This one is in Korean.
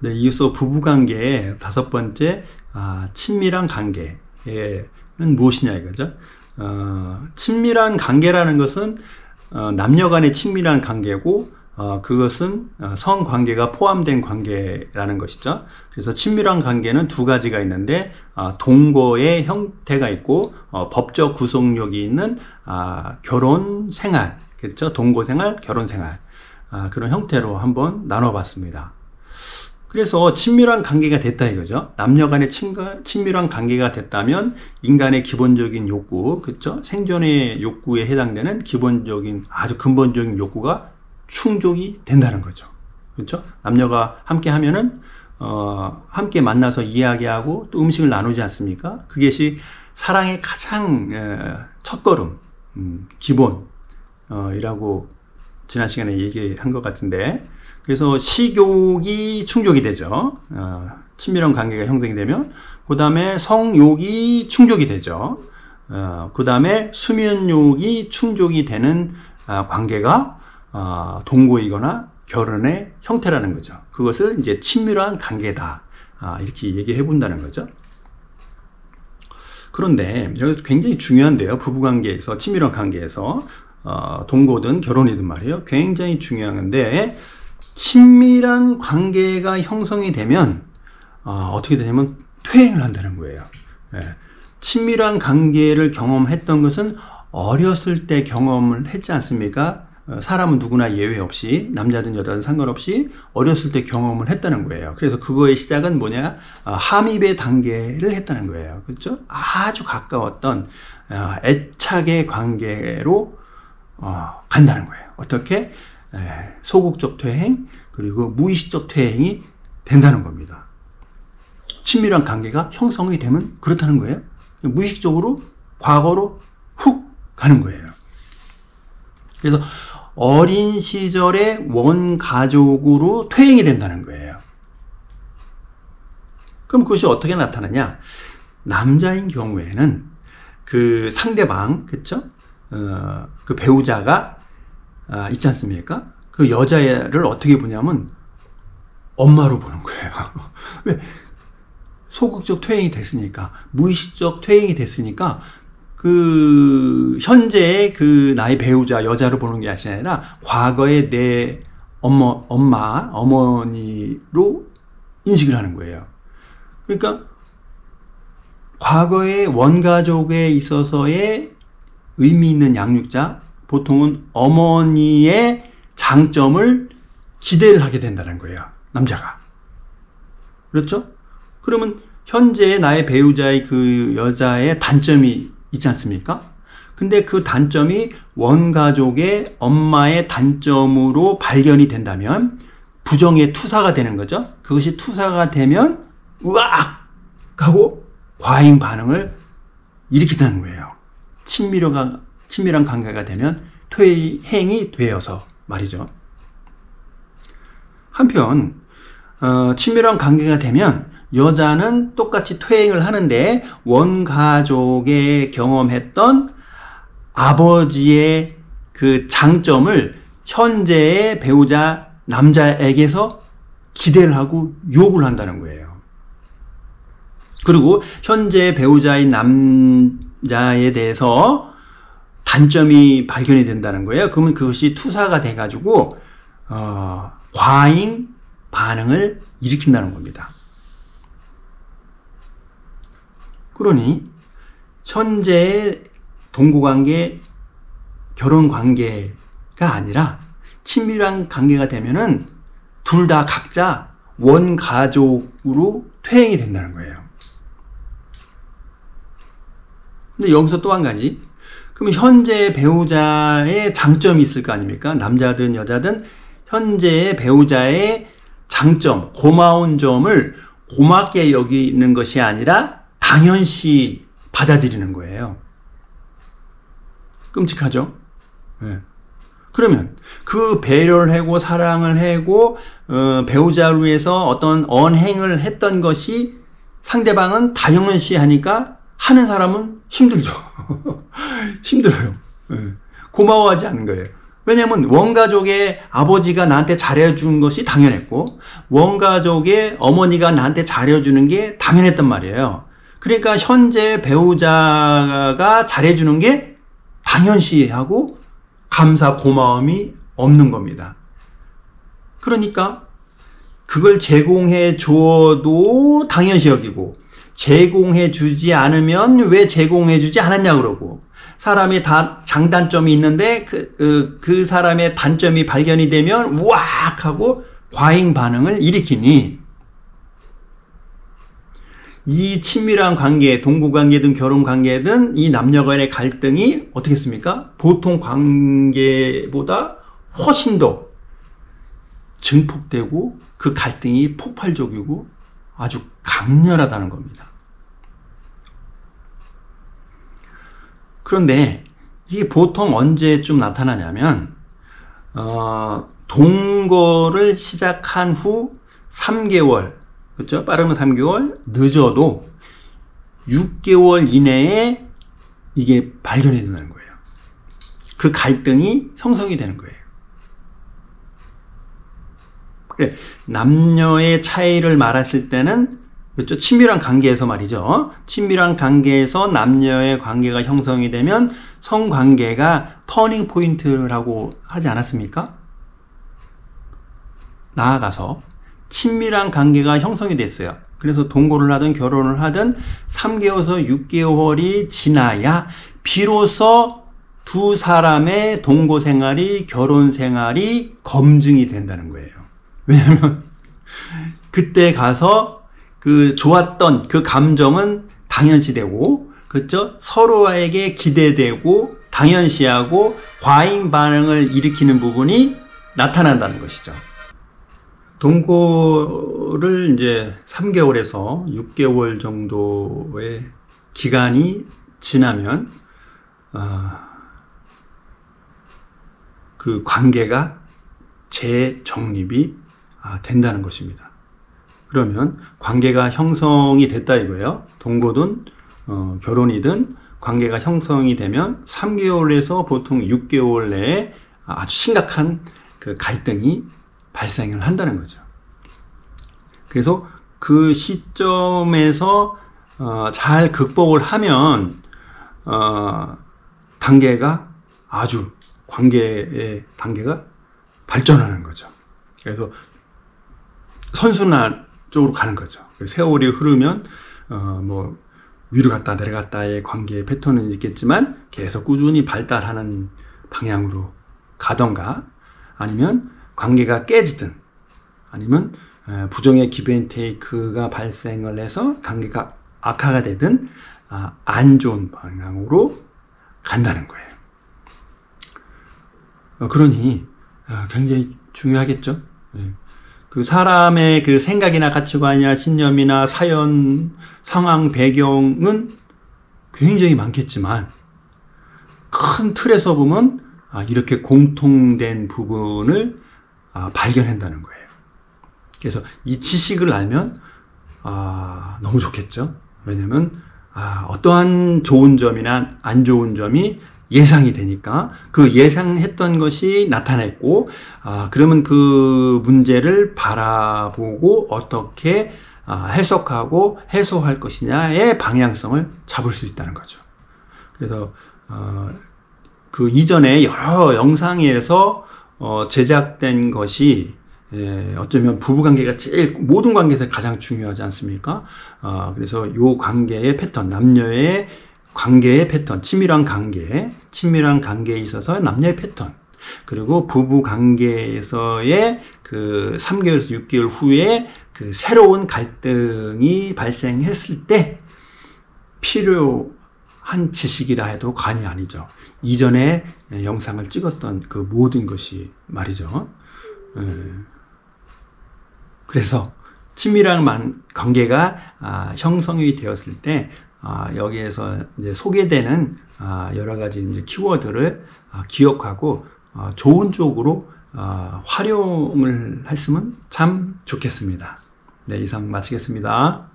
네, 이어서 부부관계의 다섯 번째, 친밀한 관계는 무엇이냐 이거죠. 친밀한 관계라는 것은 남녀 간의 친밀한 관계고, 그것은 성관계가 포함된 관계라는 것이죠. 그래서 친밀한 관계는 두 가지가 있는데, 동거의 형태가 있고, 법적 구속력이 있는 결혼 생활, 그렇죠? 동거 생활, 결혼 생활, 그런 형태로 한번 나눠봤습니다. 그래서 친밀한 관계가 됐다 이거죠. 남녀 간의 친밀한 관계가 됐다면 인간의 기본적인 욕구, 그렇죠? 생존의 욕구에 해당되는 기본적인 아주 근본적인 욕구가 충족이 된다는 거죠. 그렇죠? 남녀가 함께 하면은 함께 만나서 이야기하고 또 음식을 나누지 않습니까? 그것이 사랑의 가장 첫걸음, 기본이라고 지난 시간에 얘기한 것 같은데, 그래서 식욕이 충족이 되죠. 친밀한 관계가 형성이 되면, 그 다음에 성욕이 충족이 되죠. 그 다음에 수면욕이 충족이 되는 관계가 동거이거나 결혼의 형태라는 거죠. 그것을 이제 친밀한 관계다, 이렇게 얘기해 본다는 거죠. 그런데 여기 굉장히 중요한데요. 부부관계에서, 친밀한 관계에서 동거든 결혼이든 말이에요. 굉장히 중요한데, 친밀한 관계가 형성이 되면 어떻게 되냐면 퇴행을 한다는 거예요. 친밀한 관계를 경험했던 것은 어렸을 때 경험을 했지 않습니까? 사람은 누구나 예외 없이, 남자든 여자든 상관없이 어렸을 때 경험을 했다는 거예요. 그래서 그거의 시작은 뭐냐? 함입의 단계를 했다는 거예요. 그렇죠? 아주 가까웠던 애착의 관계로 간다는 거예요. 어떻게? 소극적 퇴행, 그리고 무의식적 퇴행이 된다는 겁니다. 친밀한 관계가 형성이 되면 그렇다는 거예요. 무의식적으로 과거로 훅 가는 거예요. 그래서 어린 시절의 원가족으로 퇴행이 된다는 거예요. 그럼 그것이 어떻게 나타나냐? 남자인 경우에는 그 상대방, 그쵸? 그 배우자가 있지 않습니까? 그 여자를 어떻게 보냐면 엄마로 보는 거예요. 왜? 소극적 퇴행이 됐으니까, 무의식적 퇴행이 됐으니까, 그 현재의 그 나의 배우자 여자로 보는 게 아니라 과거의 내 어머니로 인식을 하는 거예요. 그러니까 과거의 원가족에 있어서의 의미 있는 양육자, 보통은 어머니의 장점을 기대를 하게 된다는 거예요. 남자가. 그렇죠? 그러면 현재 나의 배우자의 그 여자의 단점이 있지 않습니까? 근데 그 단점이 원가족의 엄마의 단점으로 발견이 된다면 부정의 투사가 되는 거죠. 그것이 투사가 되면 으악! 하고 과잉 반응을 일으킨다는 거예요. 친밀한 관계가 되면 퇴행이 되어서 말이죠. 한편 친밀한 관계가 되면 여자는 똑같이 퇴행을 하는데 원가족에 경험했던 아버지의 그 장점을 현재의 배우자 남자에게서 기대를 하고 욕을 한다는 거예요. 그리고 현재 배우자인 남자에 대해서 단점이 발견이 된다는 거예요. 그러면 그것이 투사가 돼가지고 과잉 반응을 일으킨다는 겁니다. 그러니 현재의 동거관계, 결혼관계가 아니라 친밀한 관계가 되면은 둘 다 각자 원가족으로 퇴행이 된다는 거예요. 근데 여기서 또 한 가지, 그러면 현재 배우자의 장점이 있을 거 아닙니까? 남자든 여자든 현재의 배우자의 장점, 고마운 점을 고맙게 여기는 것이 아니라 당연시 받아들이는 거예요. 끔찍하죠? 네. 그러면 그 배려를 하고 사랑을 하고 배우자를 위해서 어떤 언행을 했던 것이 상대방은 당연시 하니까 하는 사람은 힘들죠. 힘들어요. 네. 고마워하지 않는 거예요. 왜냐면 원가족의 아버지가 나한테 잘해준 것이 당연했고 원가족의 어머니가 나한테 잘해주는 게 당연했단 말이에요. 그러니까 현재 배우자가 잘해주는 게 당연시하고 감사 고마움이 없는 겁니다. 그러니까 그걸 제공해 줘도 당연시 여기고 제공해 주지 않으면 왜 제공해 주지 않았냐 그러고 사람이 다 장단점이 있는데 그 사람의 단점이 발견이 되면 우악 하고 과잉 반응을 일으키니 이 친밀한 관계, 동거관계든 결혼관계든 이 남녀간의 갈등이 어떻겠습니까? 보통 관계보다 훨씬 더 증폭되고 그 갈등이 폭발적이고 아주 강렬하다는 겁니다. 그런데 이게 보통 언제쯤 나타나냐면 동거를 시작한 후 3개월, 그렇죠? 빠르면 3개월, 늦어도 6개월 이내에 이게 발견이 된다는 거예요. 그 갈등이 형성이 되는 거예요. 그래, 남녀의 차이를 말했을 때는 그렇죠? 친밀한 관계에서 말이죠. 친밀한 관계에서 남녀의 관계가 형성이 되면 성관계가 터닝 포인트라고 하지 않았습니까? 나아가서 친밀한 관계가 형성이 됐어요. 그래서 동거를 하든 결혼을 하든 3개월에서 6개월이 지나야 비로소 두 사람의 동거 생활이 결혼 생활이 검증이 된다는 거예요. 왜냐하면 그때 가서 그 좋았던 그 감정은 당연시되고, 그렇죠? 서로에게 기대되고 당연시하고 과잉 반응을 일으키는 부분이 나타난다는 것이죠. 동거를 이제 3개월에서 6개월 정도의 기간이 지나면 그 관계가 재정립이 된다는 것입니다. 그러면 관계가 형성이 됐다 이거예요. 동거든 결혼이든 관계가 형성이 되면 3개월에서 보통 6개월 내에 아주 심각한 그 갈등이 발생을 한다는 거죠. 그래서 그 시점에서 잘 극복을 하면 단계가 아주 관계의 단계가 발전하는 거죠. 그래서 선순환 쪽으로 가는 거죠. 세월이 흐르면 뭐 위로 갔다 내려갔다의 관계의 패턴은 있겠지만 계속 꾸준히 발달하는 방향으로 가던가 아니면 관계가 깨지든 아니면 부정의 기브앤테이크가 발생을 해서 관계가 악화가 되든 안 좋은 방향으로 간다는 거예요. 그러니 굉장히 중요하겠죠. 그 사람의 그 생각이나 가치관이나 신념이나 사연, 상황, 배경은 굉장히 많겠지만 큰 틀에서 보면 이렇게 공통된 부분을 발견한다는 거예요. 그래서 이 지식을 알면 너무 좋겠죠. 왜냐면 어떠한 좋은 점이나 안 좋은 점이 예상이 되니까 그 예상했던 것이 나타났고 그러면 그 문제를 바라보고 어떻게 해석하고 해소할 것이냐의 방향성을 잡을 수 있다는 거죠. 그래서 그 이전에 여러 영상에서 제작된 것이 어쩌면 부부관계가 제일 모든 관계에서 가장 중요하지 않습니까? 그래서 요 관계의 패턴, 남녀의 관계의 패턴, 친밀한 관계에 있어서 남녀의 패턴, 그리고 부부 관계에서의 그 3개월에서 6개월 후에 그 새로운 갈등이 발생했을 때 필요한 지식이라 해도 과언이 아니죠. 이전에 영상을 찍었던 그 모든 것이 말이죠. 그래서 친밀한 관계가 형성이 되었을 때 여기에서 이제 소개되는 여러 가지 이제 키워드를 기억하고 좋은 쪽으로 활용을 했으면 참 좋겠습니다. 네, 이상 마치겠습니다.